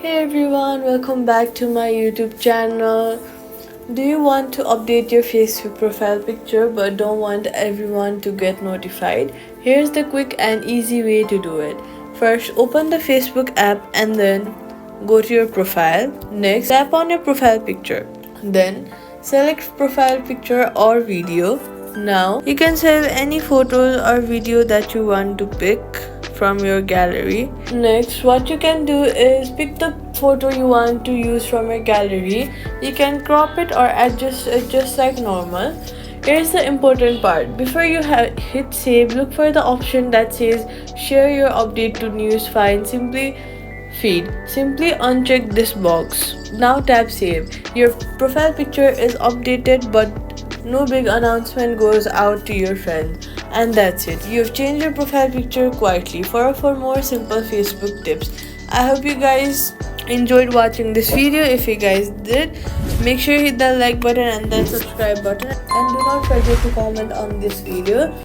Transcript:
Hey everyone, welcome back to my YouTube channel. Do you want to update your Facebook profile picture but don't want everyone to get notified? Here's the quick and easy way to do it. First, open the Facebook app and then go to your profile. Next, tap on your profile picture. Then, select profile picture or video. Now, you can save any photos or video that you want to pick from your gallery. Next, what you can do is pick the photo you want to use from your gallery. You can crop it or adjust it just like normal. Here's the important part. Before you hit save, look for the option that says share your update to news feed. Simply uncheck this box. Now tap save. Your profile picture is updated but no big announcement goes out to your friends. And that's it. You've changed your profile picture quietly. For more simple Facebook tips. I hope you guys enjoyed watching this video. If you guys did, make sure you hit the like button and then subscribe button. And do not forget to comment on this video.